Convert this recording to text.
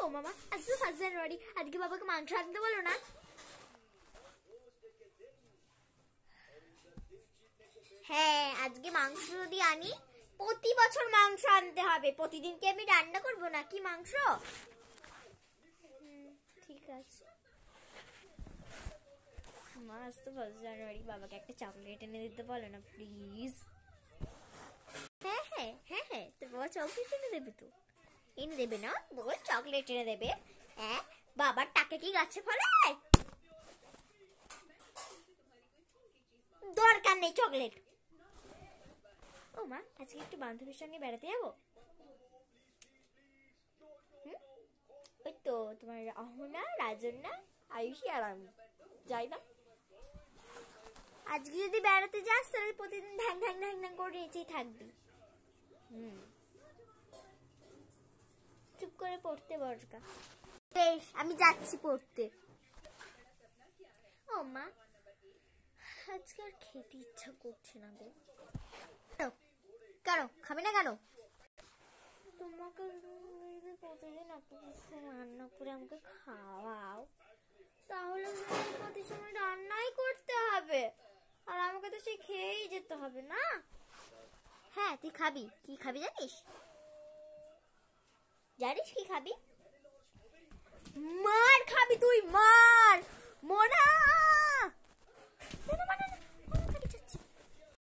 ও মামা, আজ তো 1 জানুয়ারি, আজকে বাবাকে মাংস আনতে বলো না। হ্যাঁ, আজকে মাংস যদি আনি, প্রতি বছর মাংস আনতে হবে। প্রতিদিন কি আমি রান্না করবো নাকি মাংস? ঠিক আছে মা, আজ তো 1 জানুয়ারি, বাবাকে একটা চকলেট এনে দিতে বলো না প্লিজ। হ্যাঁ হ্যাঁ হ্যাঁ হ্যাঁ, তো বাবা চকলেট এনে দেবে, তো এনে দেবে না? বাবা চকলেট এনে দেবে। হ্যাঁ, বাবার টাকা কি গাছে ফলে? দরকার নেই চকলেট। ও মা, আজকে একটু বান্ধবীর সঙ্গে বেড়াতে যাবো। ওই তো তোমার অহনা, রাজন্যা, আয়ুষী আর আমি যাই না? আজকে যদি বেড়াতে যাস তাহলে প্রতিদিন ঢ্যাং ঢ্যাং ঢ্যাং ঢ্যাং করে নিচেই থাকবি। চুপ করে পড়তে বসগা। বেশ, আমি যাচ্ছি পড়তে। ও মা, আজকে আর খেতে ইচ্ছা করছে না গো। কেন খাবি না কেন? তোমাকে প্রতিদিন এত কিছু রান্না করে আমাকে খাওয়াও, তাহলে প্রতি সময় রান্নাই করতে হবে, আর আমাকে তো সেই খেয়েই যেতে হবে না। হ্যাঁ, তুই খাবি, কি খাবি জানিস? জানিস কি খাবি? মার খাবি তুই, মার মোনা।